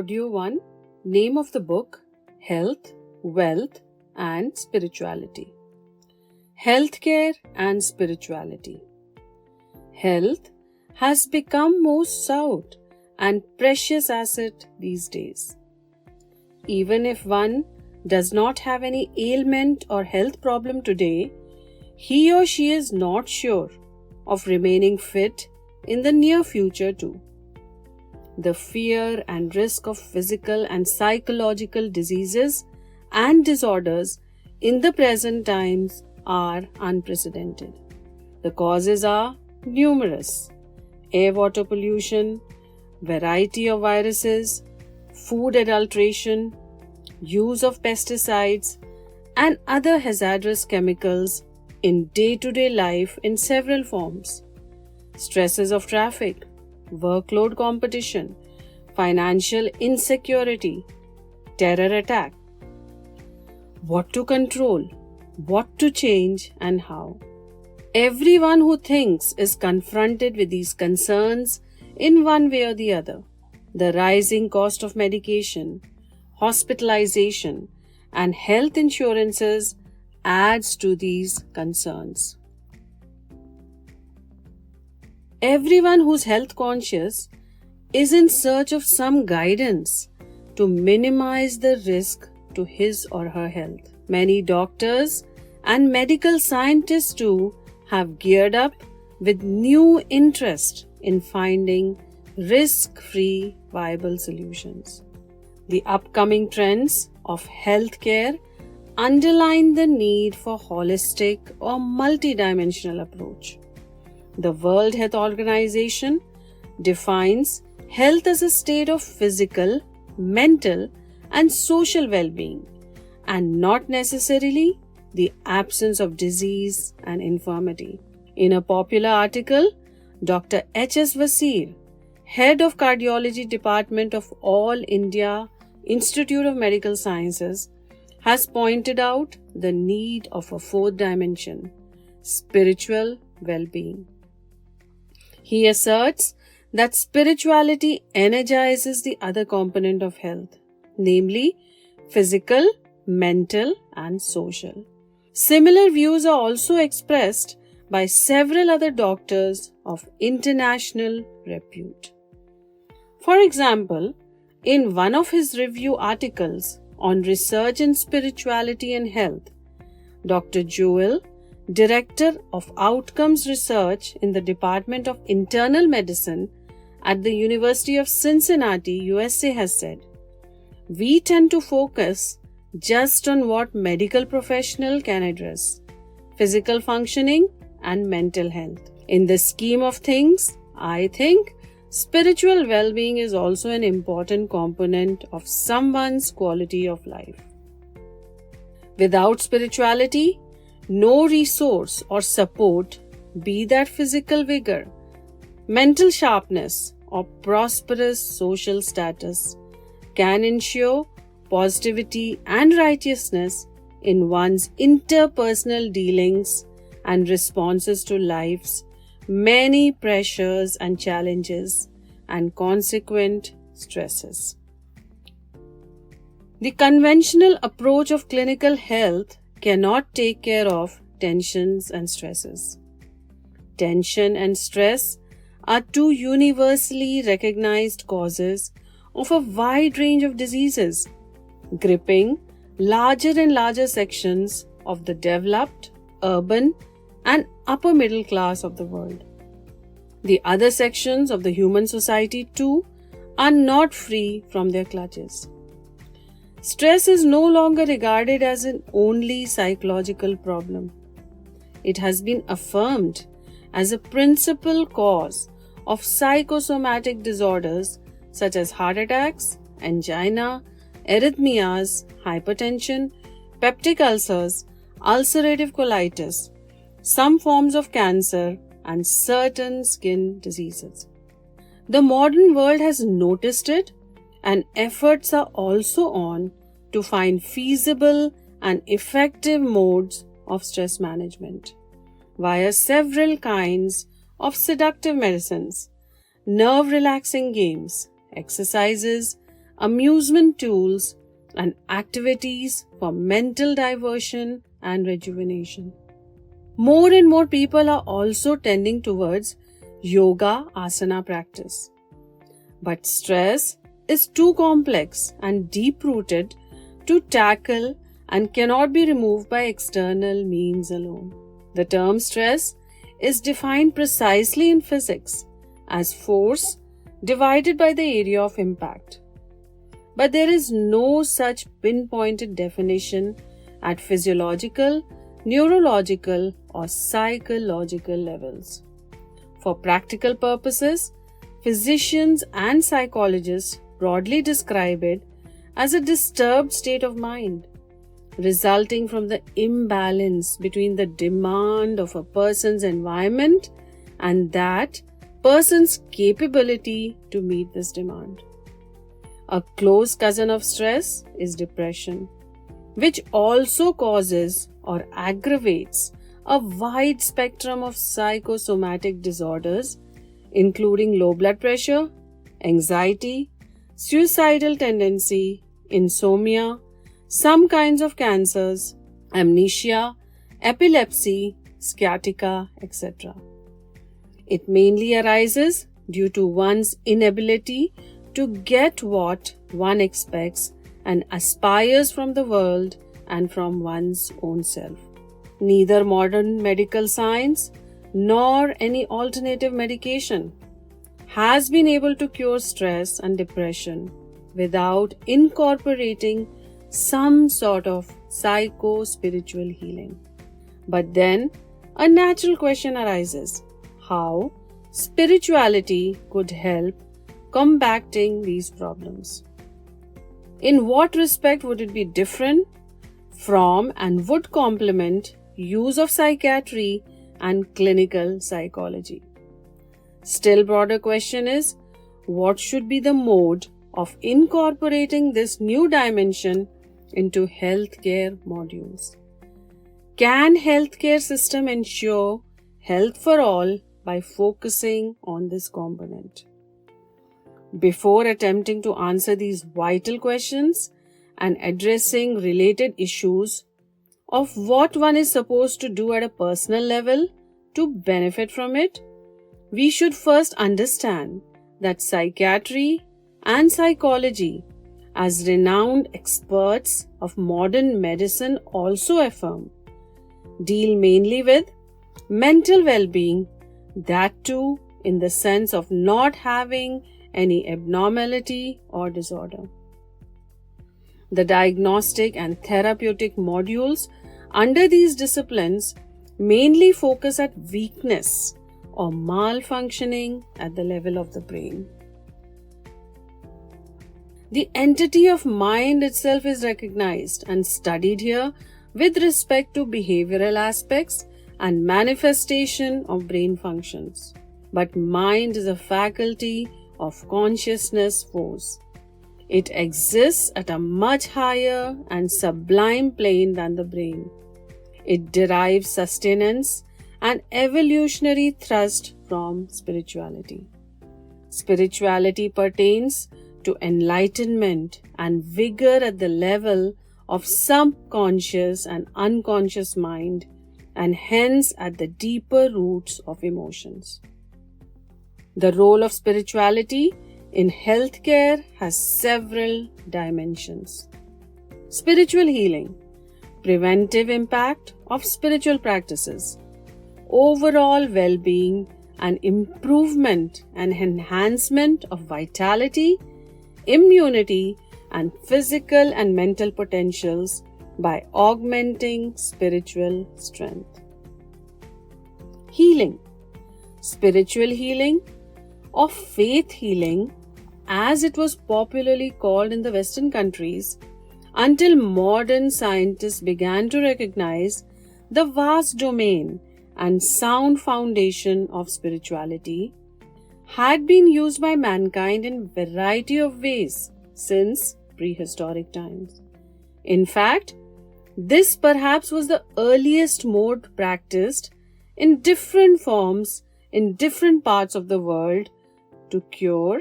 Audio 1. Name of the book: Health, Wealth and Spirituality. Healthcare and Spirituality. Health has become most sought and precious asset these days. Even if one does not have any ailment or health problem today, he or she is not sure of remaining fit in the near future too. The fear and risk of physical and psychological diseases and disorders in the present times are unprecedented. The causes are numerous: air-water pollution, variety of viruses, food adulteration, use of pesticides and other hazardous chemicals in day-to-day life in several forms, stresses of traffic, workload competition, financial insecurity, terror attack. What to control, what to change and how. Everyone who thinks is confronted with these concerns in one way or the other. The rising cost of medication, hospitalization and health insurances adds to these concerns. Everyone who's health conscious is in search of some guidance to minimize the risk to his or her health. Many doctors and medical scientists too have geared up with new interest in finding risk-free viable solutions. The upcoming trends of healthcare underline the need for holistic or multidimensional approach. The World Health Organization defines health as a state of physical, mental, and social well-being, and not necessarily the absence of disease and infirmity. In a popular article, Dr. H.S. Vasir, Head of Cardiology Department of All India Institute of Medical Sciences, has pointed out the need of a fourth dimension: spiritual well-being. He asserts that spirituality energizes the other component of health, namely physical, mental, and social. Similar views are also expressed by several other doctors of international repute. For example, in one of his review articles on research in spirituality and health, Dr. Joel, Director of Outcomes Research in the Department of Internal Medicine at the University of Cincinnati, USA, has said, "We tend to focus just on what medical professional can address: physical functioning and mental health. In the scheme of things, I think spiritual well-being is also an important component of someone's quality of life. Without spirituality, no resource or support, be that physical vigor, mental sharpness, or prosperous social status, can ensure positivity and righteousness in one's interpersonal dealings and responses to life's many pressures and challenges and consequent stresses." The conventional approach of clinical health cannot take care of tensions and stresses. Tension and stress are two universally recognized causes of a wide range of diseases, gripping larger and larger sections of the developed, urban, and upper middle class of the world. The other sections of the human society too are not free from their clutches. Stress is no longer regarded as an only psychological problem. It has been affirmed as a principal cause of psychosomatic disorders such as heart attacks, angina, arrhythmias, hypertension, peptic ulcers, ulcerative colitis, some forms of cancer, and certain skin diseases. The modern world has noticed it, and efforts are also on to find feasible and effective modes of stress management via several kinds of seductive medicines, nerve relaxing games, exercises, amusement tools, and activities for mental diversion and rejuvenation. More and more people are also tending towards yoga asana practice. But stress is too complex and deep-rooted to tackle and cannot be removed by external means alone. The term stress is defined precisely in physics as force divided by the area of impact. But there is no such pinpointed definition at physiological, neurological, or psychological levels. For practical purposes, physicians and psychologists broadly describe it as a disturbed state of mind, resulting from the imbalance between the demand of a person's environment and that person's capability to meet this demand. A close cousin of stress is depression, which also causes or aggravates a wide spectrum of psychosomatic disorders, including low blood pressure, anxiety, suicidal tendency, insomnia, some kinds of cancers, amnesia, epilepsy, sciatica, etc. It mainly arises due to one's inability to get what one expects and aspires from the world and from one's own self. Neither modern medical science nor any alternative medication has been able to cure stress and depression without incorporating some sort of psycho-spiritual healing. But then a natural question arises: how spirituality could help combating these problems? In what respect would it be different from and would complement use of psychiatry and clinical psychology? Still broader question is, what should be the mode of incorporating this new dimension into healthcare modules? Can healthcare system ensure health for all by focusing on this component? Before attempting to answer these vital questions and addressing related issues of what one is supposed to do at a personal level to benefit from it, we should first understand that psychiatry and psychology, as renowned experts of modern medicine also affirm, deal mainly with mental well-being, that too in the sense of not having any abnormality or disorder. The diagnostic and therapeutic modules under these disciplines mainly focus at weakness or malfunctioning at the level of the brain. The entity of mind itself is recognized and studied here with respect to behavioral aspects and manifestation of brain functions. But mind is a faculty of consciousness force. It exists at a much higher and sublime plane than the brain. It derives sustenance and evolutionary thrust from spirituality. Spirituality pertains to enlightenment and vigor at the level of subconscious and unconscious mind, and hence at the deeper roots of emotions. The role of spirituality in healthcare has several dimensions. Spiritual healing, preventive impact of spiritual practices, overall well-being and improvement and enhancement of vitality, immunity, and physical and mental potentials by augmenting spiritual strength. Healing, spiritual healing or faith healing, as it was popularly called in the Western countries, until modern scientists began to recognize the vast domain and sound foundation of spirituality, had been used by mankind in a variety of ways since prehistoric times. In fact, this perhaps was the earliest mode practiced in different forms in different parts of the world to cure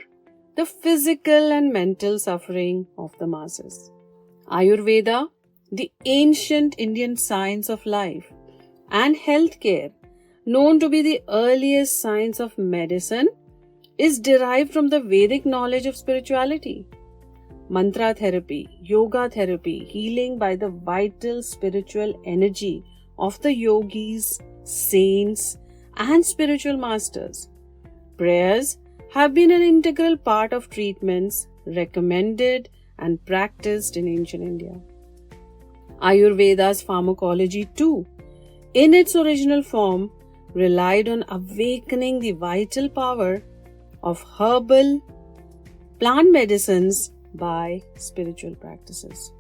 the physical and mental suffering of the masses. Ayurveda, the ancient Indian science of life and healthcare, known to be the earliest science of medicine, is derived from the Vedic knowledge of spirituality. Mantra therapy, yoga therapy, healing by the vital spiritual energy of the yogis, saints, and spiritual masters. Prayers have been an integral part of treatments recommended and practiced in ancient India. Ayurveda's pharmacology too, in its original form, relied on awakening the vital power of herbal plant medicines by spiritual practices.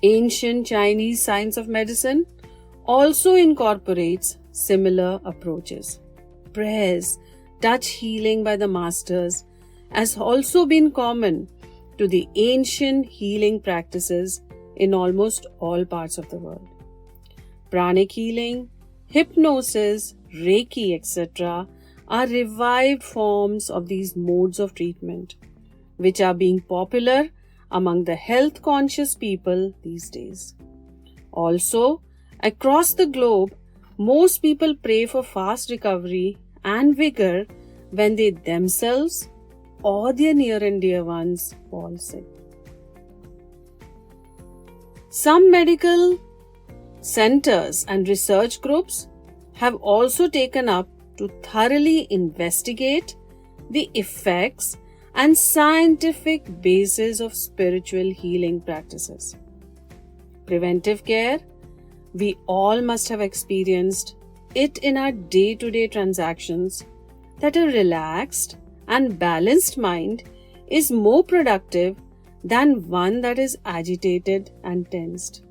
Ancient Chinese science of medicine also incorporates similar approaches. Prayers, touch healing by the masters has also been common to the ancient healing practices in almost all parts of the world. Pranic healing, hypnosis, Reiki, etc. are revived forms of these modes of treatment, which are being popular among the health-conscious people these days. Also, across the globe, most people pray for fast recovery and vigor when they themselves or their near and dear ones fall sick. Some medical centers and research groups have also taken up to thoroughly investigate the effects and scientific basis of spiritual healing practices. Preventive care, we all must have experienced it in our day-to-day transactions that a relaxed and balanced mind is more productive than one that is agitated and tensed.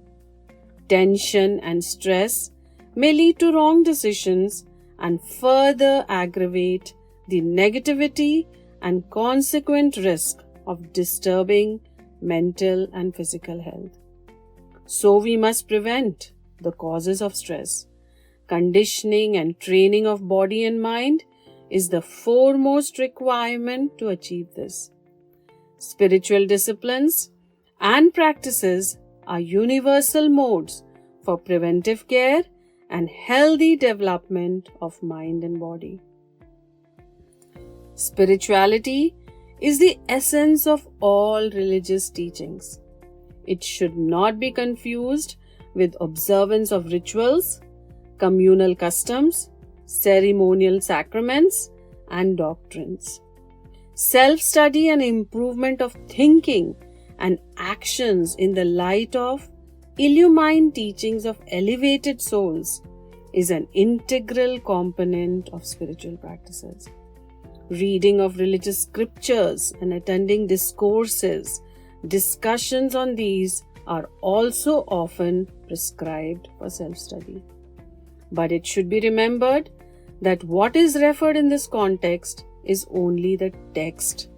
Tension and stress may lead to wrong decisions and further aggravate the negativity and consequent risk of disturbing mental and physical health. So we must prevent the causes of stress. Conditioning and training of body and mind is the foremost requirement to achieve this. Spiritual disciplines and practices are universal modes for preventive care and healthy development of mind and body. Spirituality is the essence of all religious teachings. It should not be confused with observance of rituals, communal customs, ceremonial sacraments, and doctrines. Self-study and improvement of thinking and actions in the light of illumined teachings of elevated souls is an integral component of spiritual practices. Reading of religious scriptures and attending discourses, discussions on these are also often prescribed for self-study. But it should be remembered that what is referred in this context is only the text,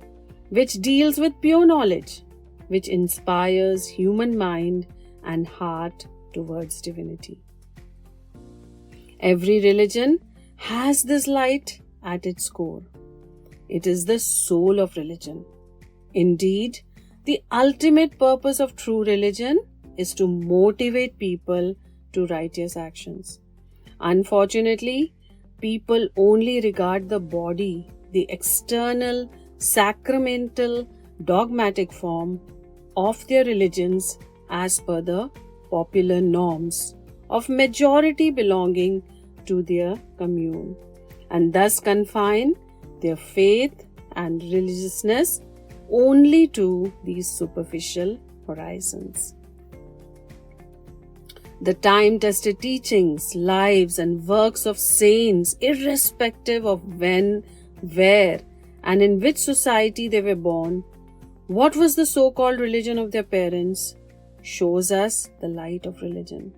which deals with pure knowledge, which inspires human mind and heart towards divinity. Every religion has this light at its core. It is the soul of religion. Indeed, the ultimate purpose of true religion is to motivate people to righteous actions. Unfortunately, people only regard the body, the external, sacramental, dogmatic form of their religions as per the popular norms of majority belonging to their commune, and thus confine their faith and religiousness only to these superficial horizons. The time-tested teachings, lives, and works of saints, irrespective of when, where, and in which society they were born, what was the so-called religion of their parents, shows us the light of religion.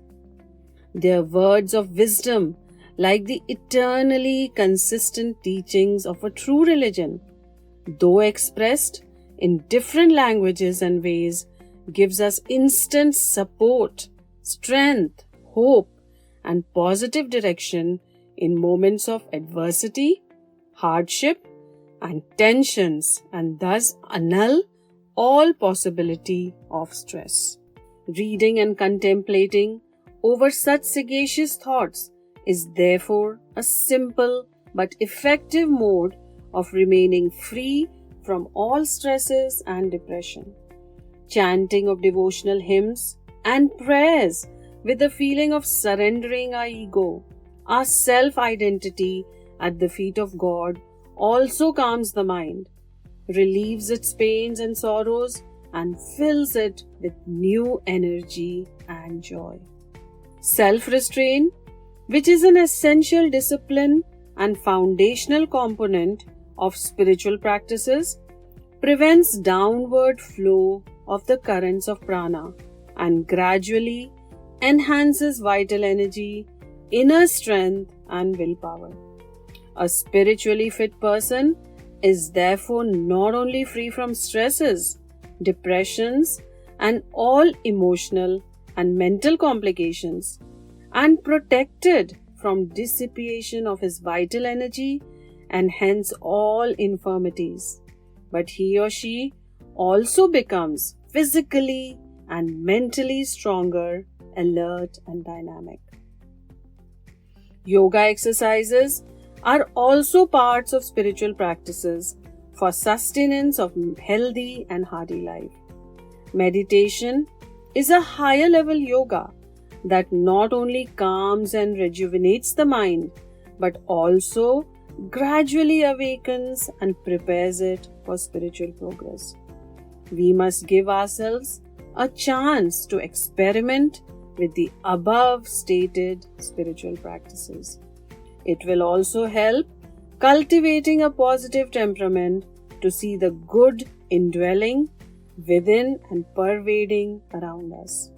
Their words of wisdom, like the eternally consistent teachings of a true religion, though expressed in different languages and ways, gives us instant support, strength, hope, and positive direction in moments of adversity, hardship, and tensions and thus annul all possibility of stress. Reading and contemplating over such sagacious thoughts is therefore a simple but effective mode of remaining free from all stresses and depression. Chanting of devotional hymns and prayers with the feeling of surrendering our ego, our self-identity at the feet of God also calms the mind, relieves its pains and sorrows, and fills it with new energy and joy. Self-restraint, which is an essential discipline and foundational component of spiritual practices, prevents downward flow of the currents of prana and gradually enhances vital energy, inner strength, and willpower. A spiritually fit person is therefore not only free from stresses, depressions, and all emotional and mental complications, and protected from dissipation of his vital energy and hence all infirmities, but he or she also becomes physically and mentally stronger, alert, and dynamic. Yoga exercises are also parts of spiritual practices for sustenance of healthy and hardy life. Meditation is a higher level yoga that not only calms and rejuvenates the mind but also gradually awakens and prepares it for spiritual progress. We must give ourselves a chance to experiment with the above stated spiritual practices. It will also help cultivating a positive temperament to see the good indwelling within and pervading around us.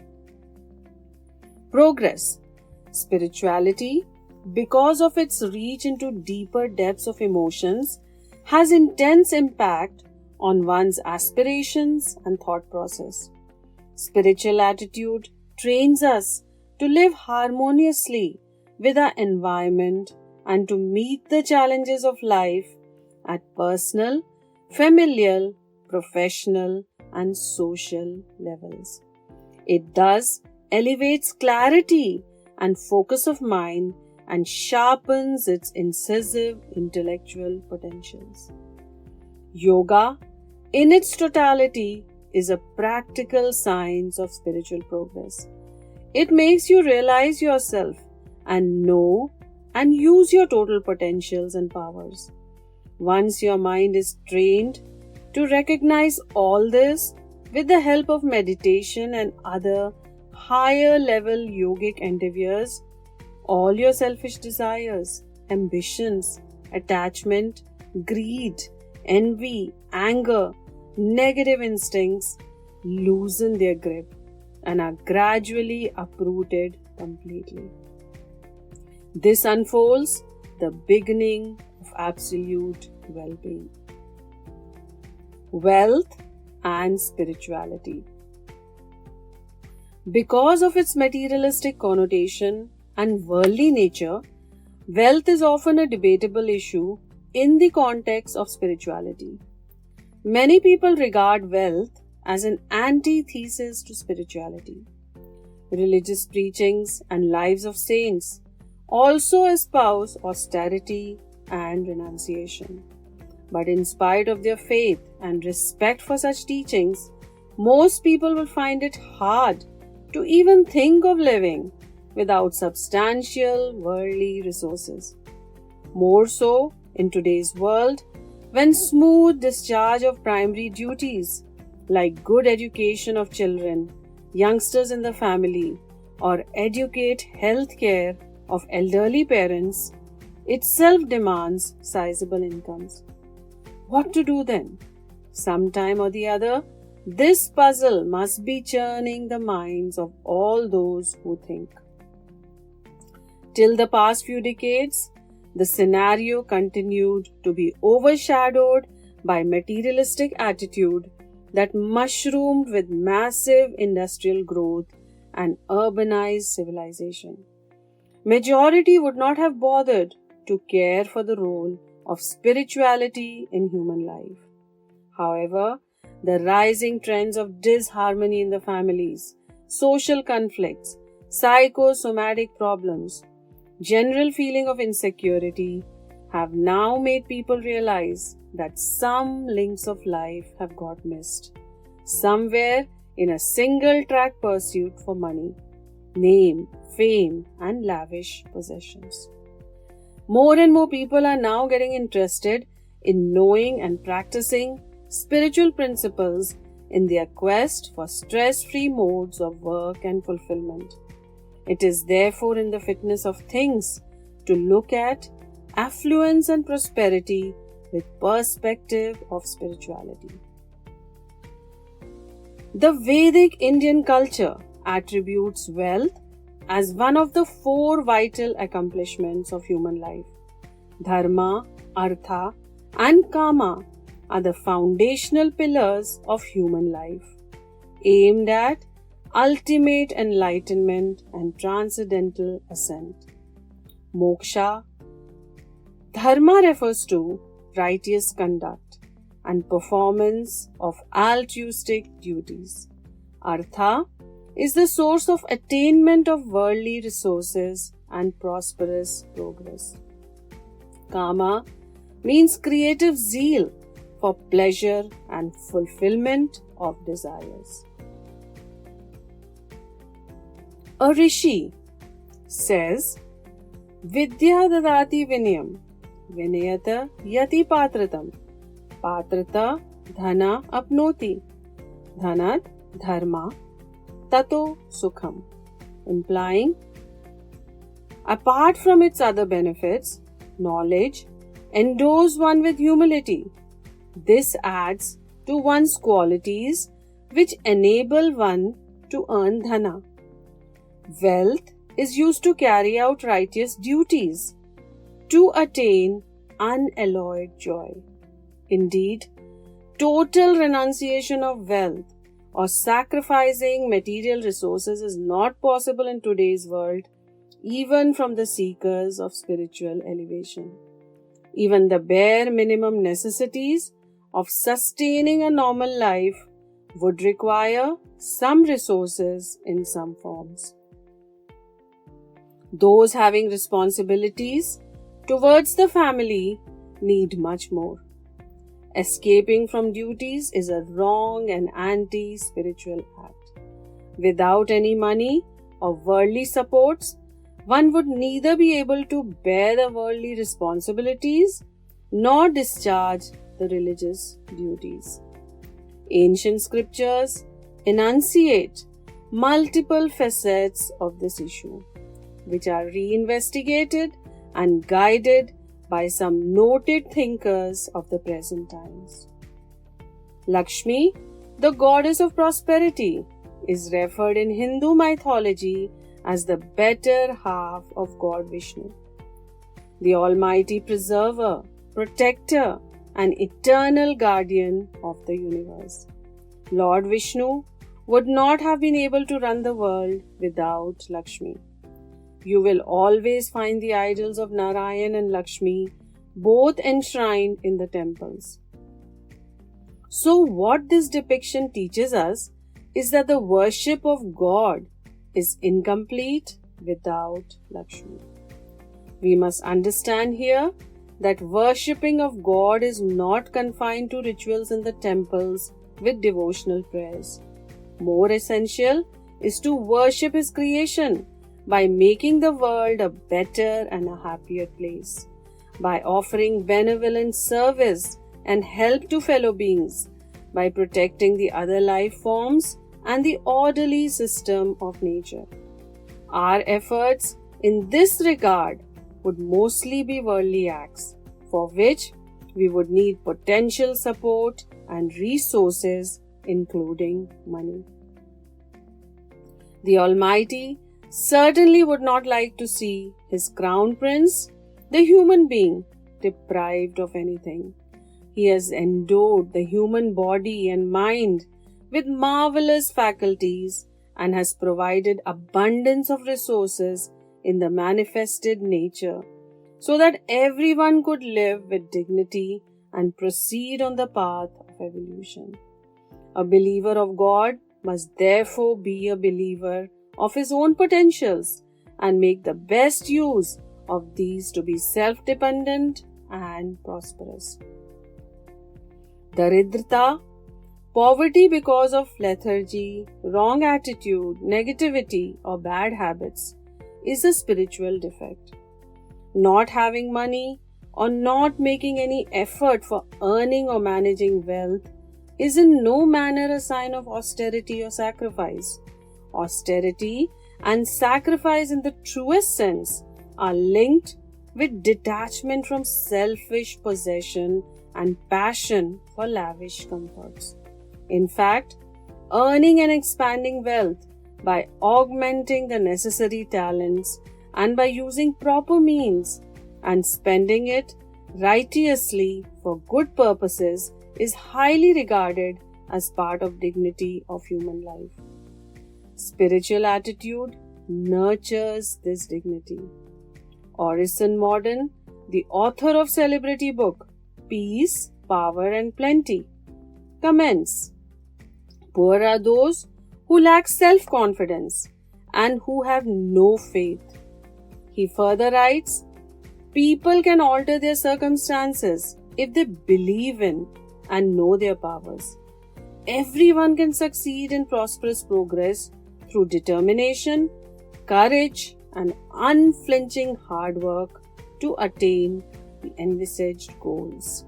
Progress. Spirituality, because of its reach into deeper depths of emotions, has intense impact on one's aspirations and thought process. Spiritual attitude trains us to live harmoniously with our environment and to meet the challenges of life at personal, familial, professional, and social levels. It thus elevates clarity and focus of mind and sharpens its incisive intellectual potentials. Yoga, in its totality, is a practical science of spiritual progress. It makes you realize yourself and know and use your total potentials and powers. Once your mind is trained to recognize all this with the help of meditation and other higher level yogic endeavors, all your selfish desires, ambitions, attachment, greed, envy, anger, negative instincts loosen their grip and are gradually uprooted completely. This unfolds the beginning of absolute well-being. Wealth and spirituality. Because of its materialistic connotation and worldly nature, wealth is often a debatable issue in the context of spirituality. Many people regard wealth as an antithesis to spirituality. Religious preachings and lives of saints also espouse austerity and renunciation. But in spite of their faith and respect for such teachings, most people will find it hard to even think of living without substantial worldly resources. More so in today's world, when smooth discharge of primary duties like good education of children, youngsters in the family, or educate health care of elderly parents itself demands sizable incomes. What to do then? Sometime or the other, this puzzle must be churning the minds of all those who think. Till the past few decades, the scenario continued to be overshadowed by materialistic attitude that mushroomed with massive industrial growth and urbanized civilization. Majority would not have bothered to care for the role of spirituality in human life. However, the rising trends of disharmony in the families, social conflicts, psychosomatic problems, general feeling of insecurity have now made people realize that some links of life have got missed, somewhere in a single track pursuit for money, name, fame, and lavish possessions. More and more people are now getting interested in knowing and practicing spiritual principles in their quest for stress-free modes of work and fulfillment. It is therefore in the fitness of things to look at affluence and prosperity with perspective of spirituality. The Vedic Indian culture attributes wealth as one of the four vital accomplishments of human life. Dharma, Artha, and Kama are the foundational pillars of human life, aimed at ultimate enlightenment and transcendental ascent. Moksha. Dharma refers to righteous conduct and performance of altruistic duties. Artha is the source of attainment of worldly resources and prosperous progress. Kama means creative zeal for pleasure and fulfillment of desires. A rishi says, Vidya dadati vinayam, vinayata yati patratam, patrata dhana apnoti, dhanat dharma tato sukham, implying, apart from its other benefits, knowledge endows one with humility. This adds to one's qualities which enable one to earn dhana. Wealth is used to carry out righteous duties, to attain unalloyed joy. Indeed, total renunciation of wealth or sacrificing material resources is not possible in today's world, even from the seekers of spiritual elevation. Even the bare minimum necessities of sustaining a normal life would require some resources in some forms. Those having responsibilities towards the family need much more. Escaping from duties is a wrong and anti-spiritual act. Without any money or worldly supports, one would neither be able to bear the worldly responsibilities nor discharge the religious duties. Ancient scriptures enunciate multiple facets of this issue, which are reinvestigated and guided by some noted thinkers of the present times. Lakshmi, the goddess of prosperity, is referred in Hindu mythology as the better half of God Vishnu, the almighty preserver, protector, and eternal guardian of the universe. Lord Vishnu would not have been able to run the world without Lakshmi. You will always find the idols of Narayan and Lakshmi both enshrined in the temples. So what this depiction teaches us is that the worship of God is incomplete without Lakshmi. We must understand here that worshipping of God is not confined to rituals in the temples with devotional prayers. More essential is to worship His creation by making the world a better and a happier place, by offering benevolent service and help to fellow beings, by protecting the other life forms and the orderly system of nature. Our efforts in this regard would mostly be worldly acts, for which we would need potential support and resources, including money. The Almighty certainly would not like to see His crown prince, the human being, deprived of anything. He has endowed the human body and mind with marvelous faculties and has provided abundance of resources in the manifested nature, so that everyone could live with dignity and proceed on the path of evolution. A believer of God must therefore be a believer of his own potentials and make the best use of these to be self-dependent and prosperous. Daridrita, poverty because of lethargy, wrong attitude, negativity, or bad habits, is a spiritual defect. Not having money or not making any effort for earning or managing wealth is in no manner a sign of austerity or sacrifice. Austerity and sacrifice in the truest sense are linked with detachment from selfish possession and passion for lavish comforts. In fact, earning and expanding wealth by augmenting the necessary talents and by using proper means and spending it righteously for good purposes is highly regarded as part of dignity of human life. Spiritual attitude nurtures this dignity. Orison Mordaunt, the author of celebrity book Peace, Power and Plenty, comments, "Poor are those who lack self-confidence and who have no faith." He further writes, "People can alter their circumstances if they believe in and know their powers. Everyone can succeed in prosperous progress through determination, courage, and unflinching hard work to attain the envisaged goals."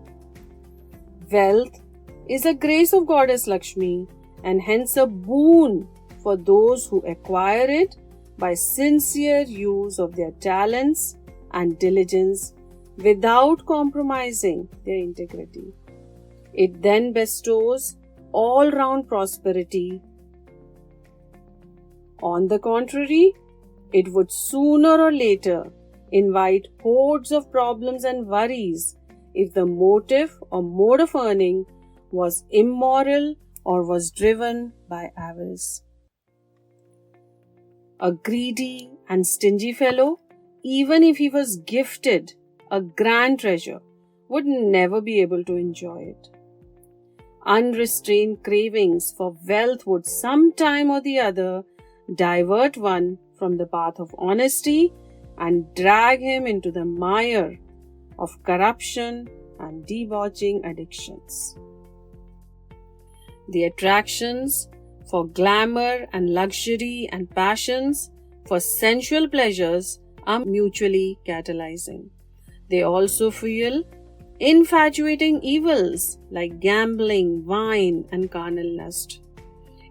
Wealth is a grace of Goddess Lakshmi and hence a boon for those who acquire it by sincere use of their talents and diligence without compromising their integrity. It then bestows all-round prosperity. On the contrary, it would sooner or later invite hordes of problems and worries if the motive or mode of earning was immoral or was driven by avarice. A greedy and stingy fellow, even if he was gifted a grand treasure, would never be able to enjoy it. Unrestrained cravings for wealth would sometime or the other divert one from the path of honesty and drag him into the mire of corruption and debauching addictions. The attractions for glamour and luxury and passions for sensual pleasures are mutually catalyzing. They also fuel infatuating evils like gambling, wine, and carnal lust.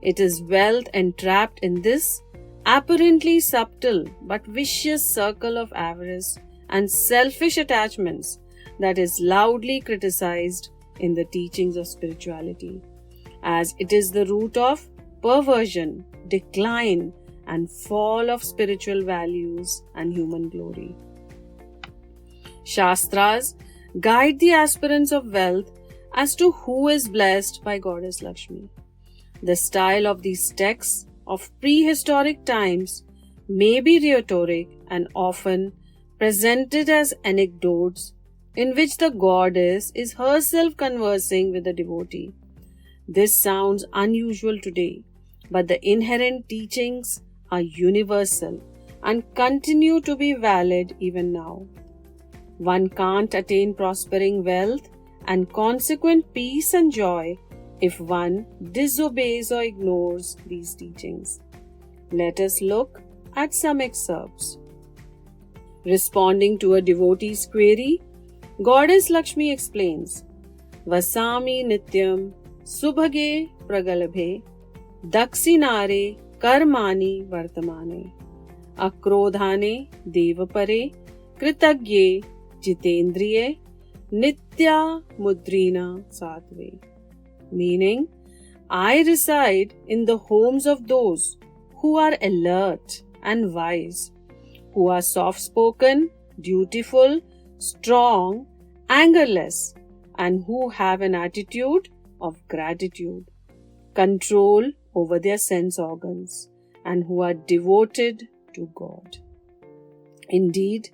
It is wealth entrapped in this apparently subtle but vicious circle of avarice and selfish attachments that is loudly criticized in the teachings of spirituality, as it is the root of perversion, decline, and fall of spiritual values and human glory. Shastras guide the aspirants of wealth as to who is blessed by Goddess Lakshmi. The style of these texts of prehistoric times may be rhetoric and often presented as anecdotes in which the goddess is herself conversing with the devotee. This sounds unusual today, but the inherent teachings are universal and continue to be valid even now. One can't attain prospering wealth and consequent peace and joy if one disobeys or ignores these teachings. Let us look at some excerpts. Responding to a devotee's query, Goddess Lakshmi explains, "Vasami nityam subhage pragalabhe daksinare karmani vartamane akrodhane devapare kritagye jitendriye nitya mudrina satve." Meaning, I reside in the homes of those who are alert and wise, who are soft-spoken, dutiful, strong, angerless, and who have an attitude of gratitude, control over their sense organs, and who are devoted to God. Indeed,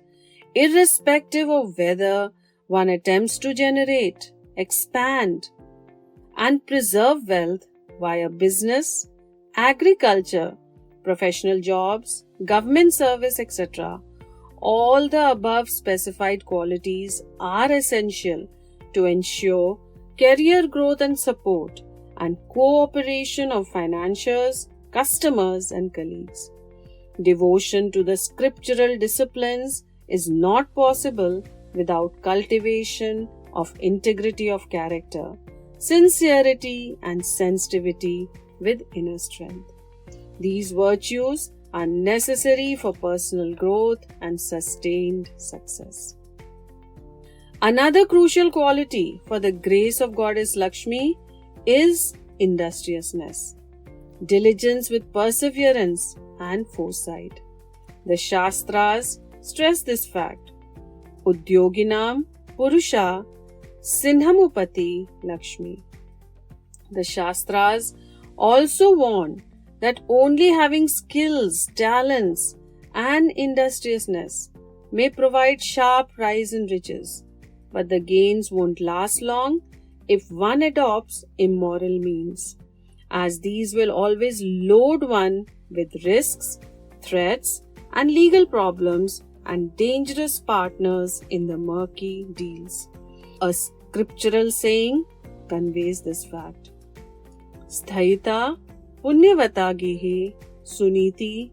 irrespective of whether one attempts to generate, expand, and preserve wealth via business, agriculture, professional jobs, government service, etc. All the above specified qualities are essential to ensure career growth and support and cooperation of financiers, customers, and colleagues. Devotion to the scriptural disciplines is not possible without cultivation of integrity of character, sincerity, and sensitivity with inner strength. These virtues are necessary for personal growth and sustained success. Another crucial quality for the grace of Goddess Lakshmi is industriousness, diligence with perseverance and foresight. The Shastras stress this fact. Udyoginam Purusha Sinhamupati Lakshmi. The Shastras also warn that only having skills, talents, and industriousness may provide sharp rise in riches, but the gains won't last long if one adopts immoral means, as these will always load one with risks, threats, and legal problems and dangerous partners in the murky deals. A scriptural saying conveys this fact. Sthayita punyavatagihi suniti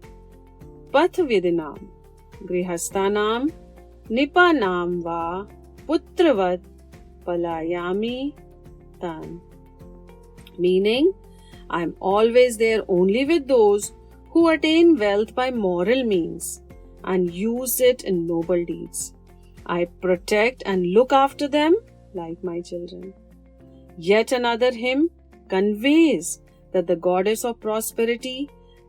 pathvidinam grihastanam nipanam va putravat palayami tan. Meaning, I am always there only with those who attain wealth by moral means and use it in noble deeds. I protect and look after them like my children. Yet another hymn conveys that the goddess of prosperity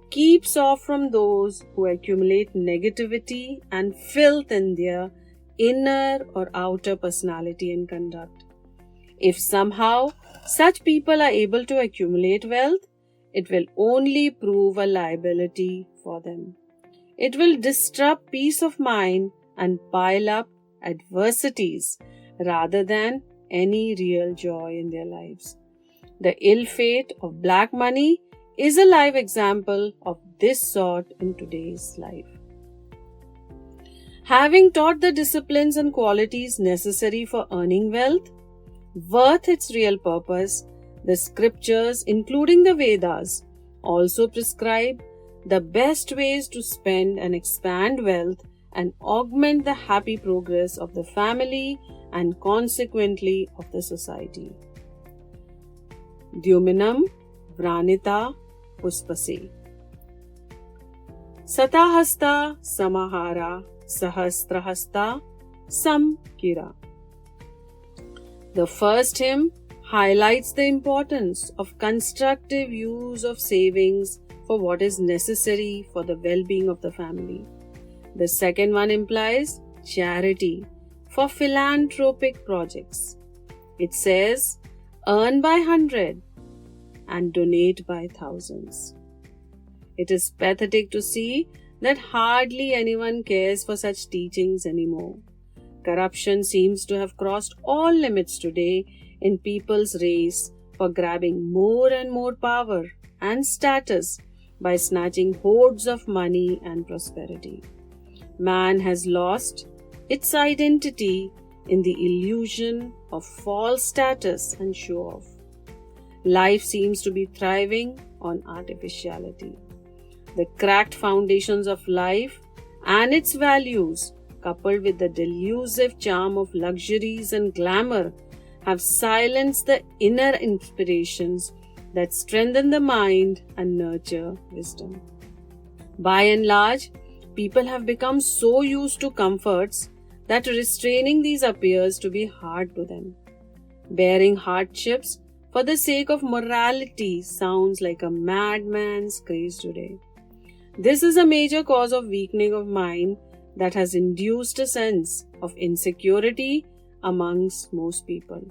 keeps off from those who accumulate negativity and filth in their inner or outer personality and conduct. If somehow such people are able to accumulate wealth, it will only prove a liability for them. It will disrupt peace of mind and pile up adversities rather than any real joy in their lives. The ill fate of black money is a live example of this sort in today's life. Having taught the disciplines and qualities necessary for earning wealth, worth its real purpose, the scriptures, including the Vedas, also prescribe the best ways to spend and expand wealth and augment the happy progress of the family and consequently of the society. Dyuminam Vranita Puspase Satahasta Samahara Sahasrahasta Samkira. The first hymn highlights the importance of constructive use of savings for what is necessary for the well-being of the family. The second one implies charity for philanthropic projects. It says, earn by 100 and donate by thousands. It is pathetic to see that hardly anyone cares for such teachings anymore. Corruption seems to have crossed all limits today in people's race for grabbing more and more power and status by snatching hordes of money and prosperity. Man has lost its identity in the illusion of false status and show-off. Life seems to be thriving on artificiality. The cracked foundations of life and its values, coupled with the delusive charm of luxuries and glamour, have silenced the inner inspirations that strengthen the mind and nurture wisdom. By and large, people have become so used to comforts that restraining these appears to be hard to them. Bearing hardships for the sake of morality sounds like a madman's craze today. This is a major cause of weakening of mind that has induced a sense of insecurity amongst most people.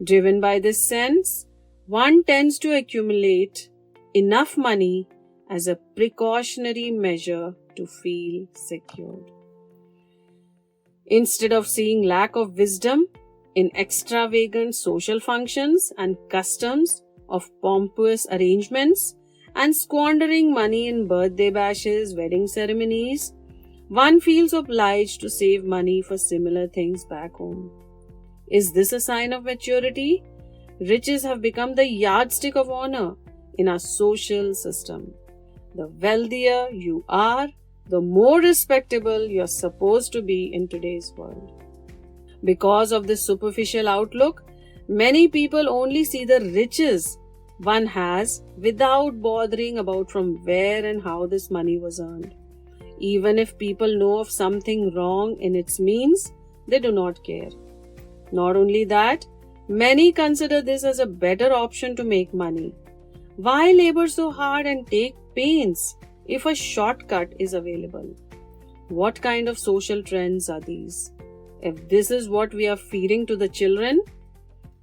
Driven by this sense, one tends to accumulate enough money as a precautionary measure to feel secured. Instead of seeing lack of wisdom in extravagant social functions and customs of pompous arrangements and squandering money in birthday bashes, wedding ceremonies, one feels obliged to save money for similar things back home. Is this a sign of maturity? Riches have become the yardstick of honor in our social system. The wealthier you are, the more respectable you're supposed to be in today's world. Because of this superficial outlook, many people only see the riches one has without bothering about from where and how this money was earned. Even if people know of something wrong in its means, they do not care. Not only that, many consider this as a better option to make money. Why labor so hard and take pains if a shortcut is available? What kind of social trends are these? If this is what we are feeding to the children,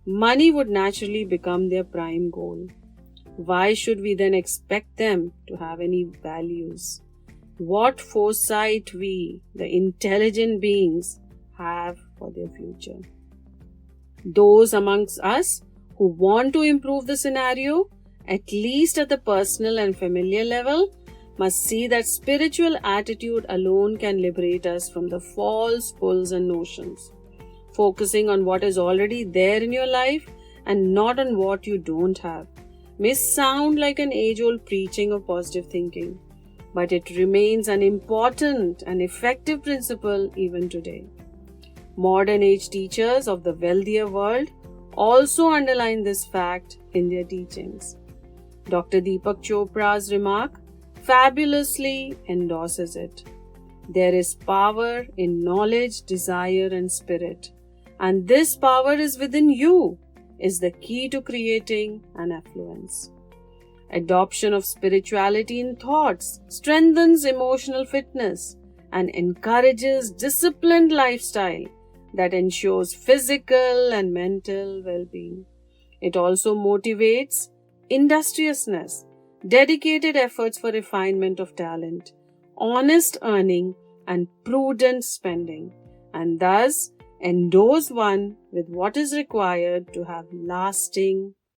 money would naturally become their prime goal. Why should we then expect them to have any values? What foresight we, the intelligent beings, have for their future? Those amongst us who want to improve the scenario, at least at the personal and familiar level, must see that spiritual attitude alone can liberate us from the false pulls and notions. Focusing on what is already there in your life and not on what you don't have may sound like an age-old preaching of positive thinking, but it remains an important and effective principle even today. Modern age teachers of the wealthier world also underline this fact in their teachings. Dr. Deepak Chopra's remark fabulously endorses it. There is power in knowledge, desire, and spirit, and this power is within you, is the key to creating an affluence. Adoption of spirituality in thoughts strengthens emotional fitness and encourages disciplined lifestyle that ensures physical and mental well-being. It also motivates industriousness, dedicated efforts for refinement of talent, honest earning, and prudent spending, and thus endows one with what is required to have lasting